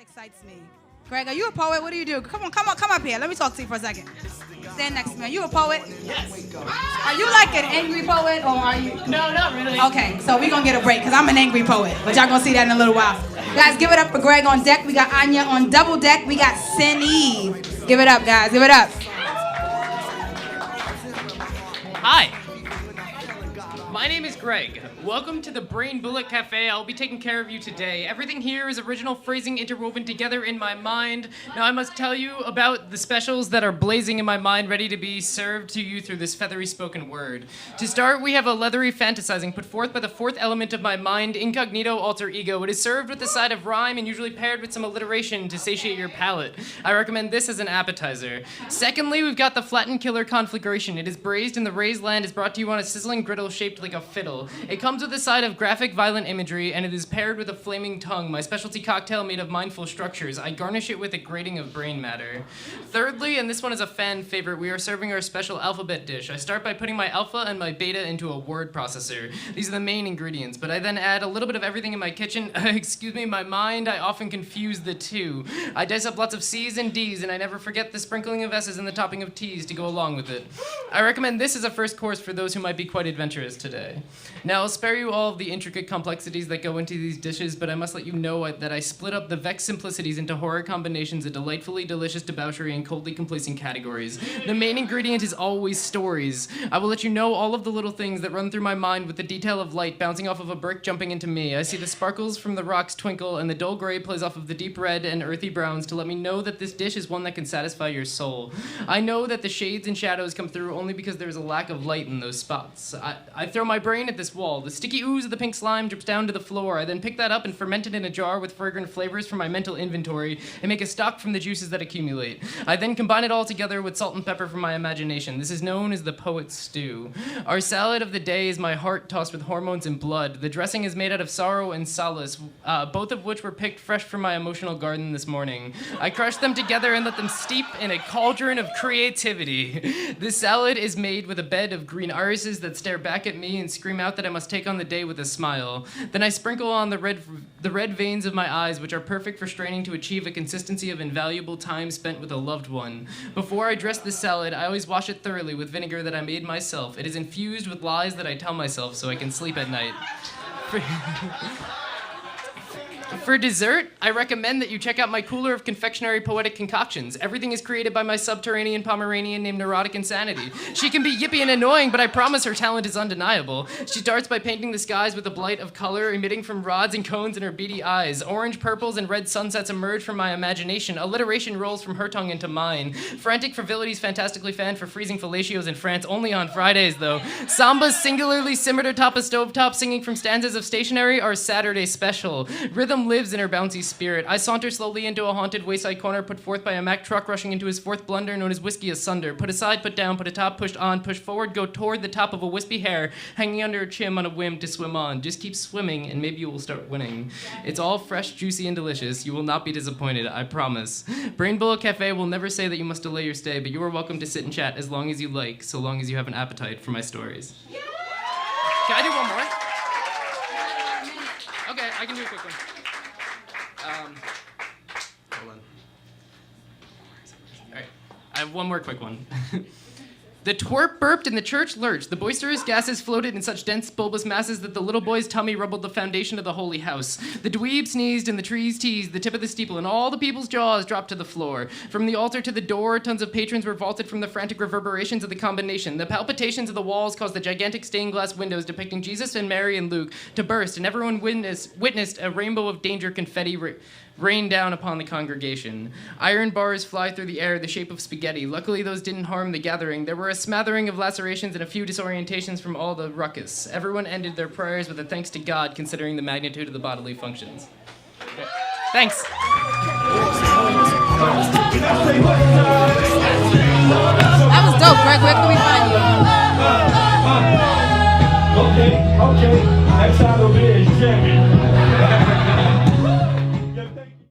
excites me. Greg, are you a poet? What do you do? Come up here. Let me talk to you for a second. Stand next to me. Are you a poet? Yes. Are you like an angry poet, or are you? No, not really. Okay, so we're gonna get a break, because I'm an angry poet, but y'all gonna see that in a little while. Guys, give it up for Greg on deck. We got Anya on double deck. We got Sin Eve. Give it up, guys. Give it up. Hi. My name is Greg. Welcome to the Brain Bullet Cafe. I'll be taking care of you today. Everything here is original phrasing interwoven together in my mind. Now I must tell you about the specials that are blazing in my mind, ready to be served to you through this feathery spoken word. To start, we have a leathery fantasizing put forth by the fourth element of my mind, incognito alter ego. It is served with a side of rhyme and usually paired with some alliteration to satiate your palate. I recommend this as an appetizer. Secondly, we've got the flattened killer conflagration. It is braised in the raised land, is brought to you on a sizzling griddle shaped like a fiddle. It comes with a side of graphic, violent imagery, and it is paired with a flaming tongue, my specialty cocktail made of mindful structures. I garnish it with a grating of brain matter. Thirdly, and this one is a fan favorite, we are serving our special alphabet dish. I start by putting my alpha and my beta into a word processor. These are the main ingredients, but I then add a little bit of everything in my kitchen. Excuse me, my mind, I often confuse the two. I dice up lots of C's and D's, and I never forget the sprinkling of S's and the topping of T's to go along with it. I recommend this as a first course for those who might be quite adventurous today. Now, I'll spare you all of the intricate complexities that go into these dishes, but I must let you know that I split up the vexed simplicities into horror combinations of delightfully delicious debauchery and coldly complacent categories. The main ingredient is always stories. I will let you know all of the little things that run through my mind with the detail of light bouncing off of a brick jumping into me. I see the sparkles from the rocks twinkle, and the dull gray plays off of the deep red and earthy browns to let me know that this dish is one that can satisfy your soul. I know that the shades and shadows come through only because there is a lack of light in those spots. I throw my brain at this wall. The sticky ooze of the pink slime drips down to the floor. I then pick that up and ferment it in a jar with fragrant flavors from my mental inventory and make a stock from the juices that accumulate. I then combine it all together with salt and pepper from my imagination. This is known as the poet's stew. Our salad of the day is my heart tossed with hormones and blood. The dressing is made out of sorrow and solace, both of which were picked fresh from my emotional garden this morning. I crush them together and let them steep in a cauldron of creativity. This salad is made with a bed of green irises that stare back at me and scream out that I must take on the day with a smile. Then I sprinkle on the red veins of my eyes, which are perfect for straining to achieve a consistency of invaluable time spent with a loved one. Before I dress this salad, I always wash it thoroughly with vinegar that I made myself. It is infused with lies that I tell myself so I can sleep at night. For dessert, I recommend that you check out my cooler of confectionery poetic concoctions. Everything is created by my subterranean Pomeranian named Neurotic Insanity. She can be yippy and annoying, but I promise her talent is undeniable. She starts by painting the skies with a blight of color emitting from rods and cones in her beady eyes. Orange, purples, and red sunsets emerge from my imagination. Alliteration rolls from her tongue into mine. Frantic frivolities fantastically fanned for freezing fellatios in France, only on Fridays, though. Sambas singularly simmered atop a stovetop singing from stanzas of Stationery are Saturday special. Rhythm lives in her bouncy spirit. I saunter slowly into a haunted wayside corner put forth by a Mack truck rushing into his fourth blunder known as whiskey asunder. Put aside, put down, put atop, pushed on, push forward, go toward the top of a wispy hair, hanging under a chin on a whim to swim on. Just keep swimming and maybe you will start winning. It's all fresh, juicy, and delicious. You will not be disappointed, I promise. Brain Bullet Cafe will never say that you must delay your stay, but you are welcome to sit and chat as long as you like, so long as you have an appetite for my stories. Can I do one more? Okay, I can do a quick one. Hold on. All right, I have one more quick one. The twerp burped and the church lurched. The boisterous gases floated in such dense bulbous masses that the little boy's tummy rumbled the foundation of the holy house. The dweeb sneezed and the trees teased the tip of the steeple, and all the people's jaws dropped to the floor. From the altar to the door, tons of patrons were vaulted from the frantic reverberations of the combination. The palpitations of the walls caused the gigantic stained glass windows depicting Jesus and Mary and Luke to burst, and everyone witnessed a rainbow of danger confetti rain down upon the congregation. Iron bars fly through the air the shape of spaghetti. Luckily, those didn't harm the gathering. There were a smattering of lacerations and a few disorientations from all the ruckus. Everyone ended their prayers with a thanks to God, considering the magnitude of the bodily functions. Okay. Thanks.